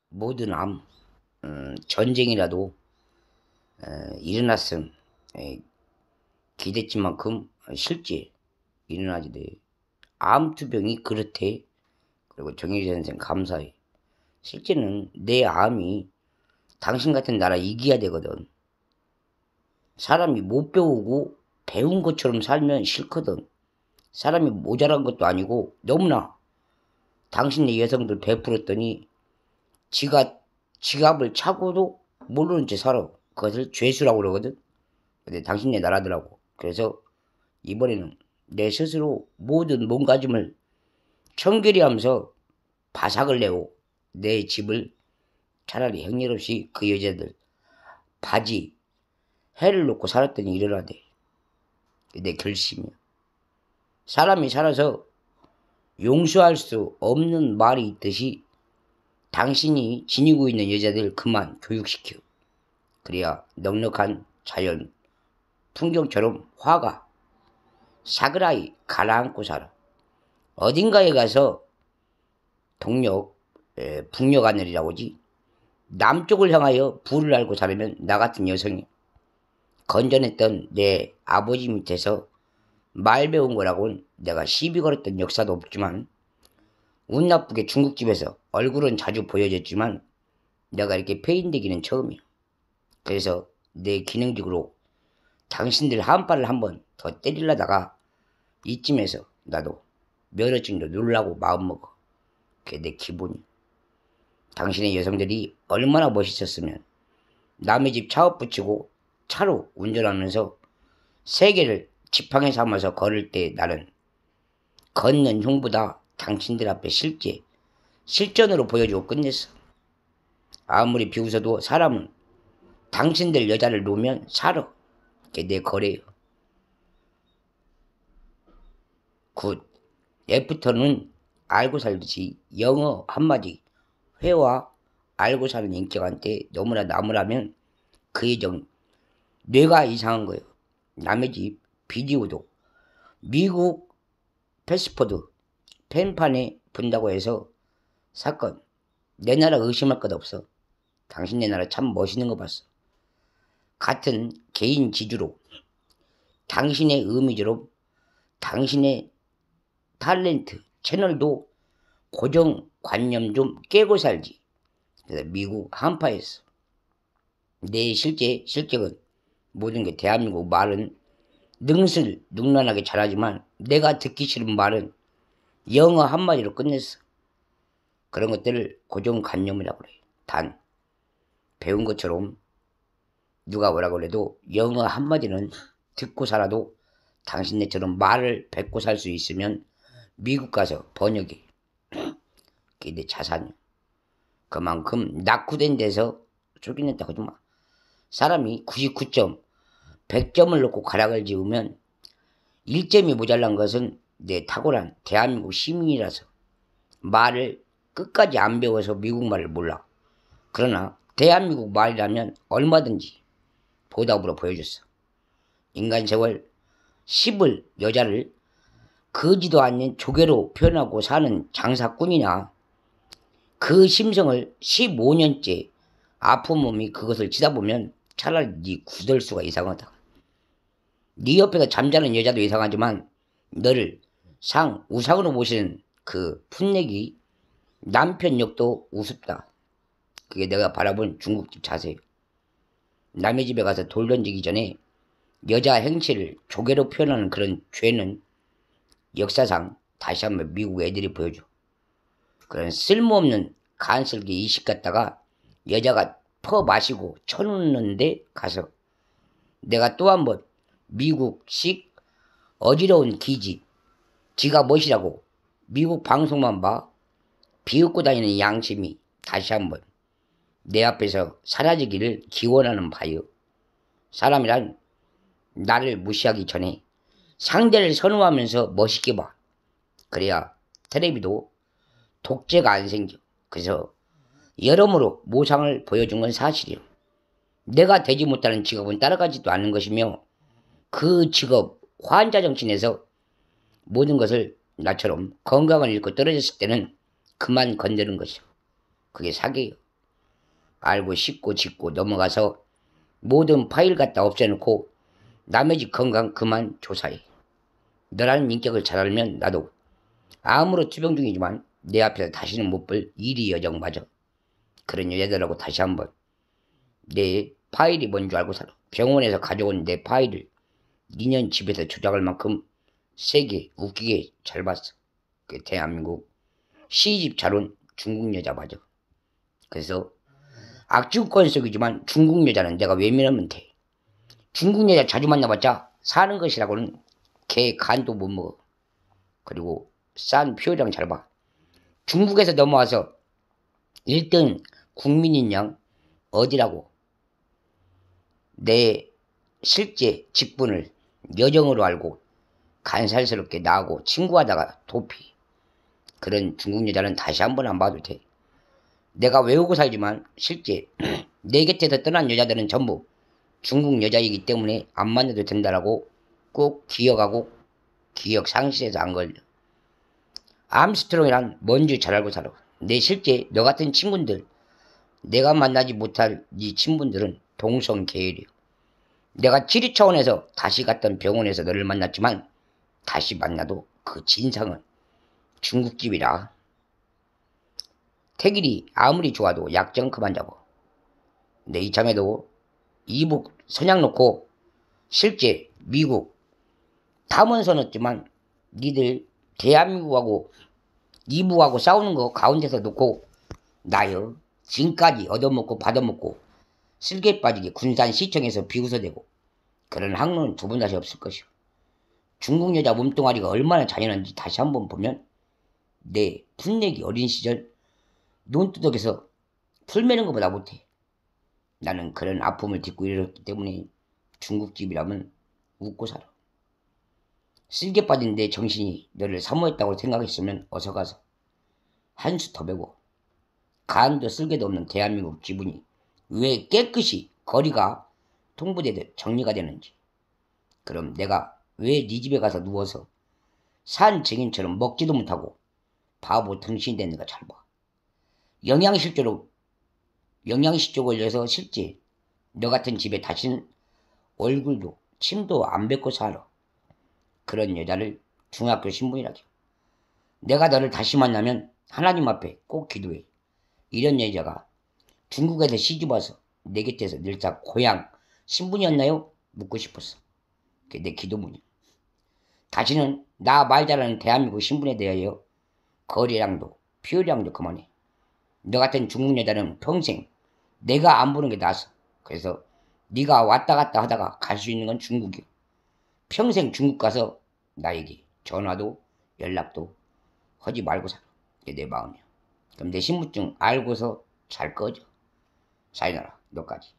모든 전쟁이라도 일어났음 기대치 만큼 실제 일어나게 돼. 암투병이 그렇대. 그리고 정혜진 선생 감사해. 실제는 내 암이 당신 같은 나라 이겨야 되거든. 사람이 못 배우고 배운 것처럼 살면 싫거든. 사람이 모자란 것도 아니고 너무나 당신네 여성들 베풀었더니 지갑을 차고도 모르는 채 살아. 그것을 죄수라고 그러거든. 근데 당신네 나라더라고. 그래서 이번에는 내 스스로 모든 몸가짐을 청결히 하면서 바삭을 내고 내 집을 차라리 형렬없이 그 여자들 바지 해를 놓고 살았더니 일어나대. 내 결심이야. 사람이 살아서 용서할 수 없는 말이 있듯이 당신이 지니고 있는 여자들 그만 교육시켜. 그래야 넉넉한 자연 풍경처럼 화가 사그라이 가라앉고 살아. 어딘가에 가서 북녘 하늘이라고 하지. 남쪽을 향하여 불을 알고 살으면 나 같은 여성이 건전했던 내 아버지 밑에서 말 배운 거라고는 내가 시비 걸었던 역사도 없지만 운 나쁘게 중국집에서 얼굴은 자주 보여줬지만 내가 이렇게 폐인되기는 처음이야. 그래서 내 기능직으로 당신들 한발을 한번 더 때리려다가 이쯤에서 나도 면허증도 누르려고 마음먹어. 그게 내 기본이야. 당신의 여성들이 얼마나 멋있었으면 남의 집 차업 붙이고 차로 운전하면서 세계를 지팡이 삼아서 걸을 때 나는 걷는 흉보다 당신들 앞에 실전으로 보여주고 끝냈어. 아무리 비웃어도 사람은 당신들 여자를 놓으면 살아. 그게 내 거래요. 굿. 애프터는 알고 살듯이 영어 한마디 회화 알고 사는 인격한테 너무나 나무라면 그 예정 뇌가 이상한 거예요. 남의 집 비디오도 미국 패스포드 펜판에 분다고 해서 사건 내 나라 의심할 것 없어. 당신네 나라 참 멋있는 거 봤어. 같은 개인 지주로 당신의 이미지로 당신의 탤런트 채널도 고정관념 좀 깨고 살지. 그래서 미국 한파했어. 내 실격은 모든 게 대한민국 말은 능란하게 잘하지만 내가 듣기 싫은 말은 영어 한마디로 끝냈어. 그런 것들을 고정관념이라고 그래. 단 배운 것처럼 누가 뭐라고 그래도 영어 한마디는 듣고 살아도 당신네처럼 말을 뱉고 살 수 있으면 미국 가서 번역해. 그게 내 자산이야. 그만큼 낙후된 데서 쫓겨냈다고 하지 마. 사람이 99점, 100점을 놓고 가락을 지으면 1점이 모자란 것은 내 탁월한 대한민국 시민이라서 말을 끝까지 안 배워서 미국말을 몰라. 그러나 대한민국 말이라면 얼마든지 보답으로 보여줬어. 인간 세월 10을 여자를 거지도 않는 조개로 표현하고 사는 장사꾼이냐. 그 심성을 15년째 아픈 몸이 그것을 치다보면 차라리 네 구덜수가 이상하다. 네 옆에서 잠자는 여자도 이상하지만 너를 우상으로 모시는 그 풋내기 남편 역도 우습다. 그게 내가 바라본 중국집 자세예요. 남의 집에 가서 돌 던지기 전에 여자 행실을 조개로 표현하는 그런 죄는 역사상 다시 한번 미국 애들이 보여줘. 그런 쓸모없는 간슬기 이식 갖다가 여자가 퍼 마시고 쳐놓는데 가서 내가 또 한번 미국식 어지러운 기집 지가 멋이라고 미국 방송만 봐 비웃고 다니는 양심이 다시 한번 내 앞에서 사라지기를 기원하는 바요. 사람이란 나를 무시하기 전에 상대를 선호하면서 멋있게 봐. 그래야 텔레비도 독재가 안 생겨. 그래서 여러모로 모상을 보여준 건 사실이요. 내가 되지 못하는 직업은 따라가지도 않는 것이며 그 직업 환자 정신에서 모든 것을 나처럼 건강을 잃고 떨어졌을 때는 그만 건드는 것이요. 그게 사기예요. 알고 씻고 짓고 넘어가서 모든 파일 갖다 없애놓고 남의 집 건강 그만 조사해. 너라는 인격을 잘 알면 나도 아무로 투병 중이지만 내 앞에서 다시는 못 볼 일이 여정 맞아. 그런 여자들하고 다시 한번 내 파일이 뭔 줄 알고 살아. 병원에서 가져온 내 파일을 2년 집에서 조작할 만큼 세게 웃기게 잘 봤어. 그 대한민국 시집 잘 온 중국 여자 맞아. 그래서 악중권 속이지만 중국 여자는 내가 외면하면 돼. 중국 여자 자주 만나봤자 사는 것이라고는 개 간도 못 먹어. 그리고 싼 표량 잘 봐. 중국에서 넘어와서 1등 국민인 양 어디라고 내 실제 직분을 여정으로 알고 간살스럽게 나하고 친구하다가 도피. 그런 중국 여자는 다시 한번 안 봐도 돼. 내가 외우고 살지만 실제 내 곁에서 떠난 여자들은 전부 중국 여자이기 때문에 안 만나도 된다라고 꼭 기억하고 기억 상실해서 안 걸려. 암스트롱이란 뭔지 잘 알고 살아. 내 실제 너 같은 친구들, 내가 만나지 못할 네 친분들은 동성계열이야. 내가 치료 차원에서 다시 갔던 병원에서 너를 만났지만 다시 만나도 그 진상은 중국집이라. 태길이 아무리 좋아도 약정 그만 잡어. 내 이참에도 이북 선약 놓고 실제 미국 탐원서 넣었지만 니들 대한민국하고 이북하고 싸우는 거 가운데서 놓고 나여 지금까지 얻어먹고 받아먹고 쓸개 빠지게 군산시청에서 비웃어대고 그런 학로는 두 번 다시 없을 것이오. 중국 여자 몸뚱아리가 얼마나 잔인한지 다시 한번 보면 내 풋내기 어린 시절 논두덕에서 풀 매는 것보다 못해. 나는 그런 아픔을 딛고 이르렀기 때문에 중국집이라면 웃고 살아. 쓸개 빠진 내 정신이 너를 사모했다고 생각했으면 어서 가서 한 수 더 베고 간도 쓸개도 없는 대한민국 지분이 왜 깨끗이 거리가 통보되듯 정리가 되는지. 그럼 내가 왜 네 집에 가서 누워서 산 증인처럼 먹지도 못하고 바보 등신이 됐는가 잘 봐. 영양실조 걸려서 실제 너 같은 집에 다시는 얼굴도 침도 안 뱉고 살아. 그런 여자를 중학교 신분이라죠. 내가 너를 다시 만나면 하나님 앞에 꼭 기도해. 이런 여자가 중국에서 시집 와서 내 곁에서 늘상 고향 신분이었나요? 묻고 싶었어. 그게 내 기도문이야. 다시는 나 말 잘하는 대한민국 신분에 대하여 거리량도 표량도 그만해. 너 같은 중국 여자는 평생 내가 안 보는 게 나았어. 그래서 네가 왔다 갔다 하다가 갈 수 있는 건 중국이야. 평생 중국 가서 나에게 전화도 연락도 하지 말고 살아. 이게 내 마음이야. 그럼 내 신분증 알고서 잘 꺼져. 사이나라 너까지.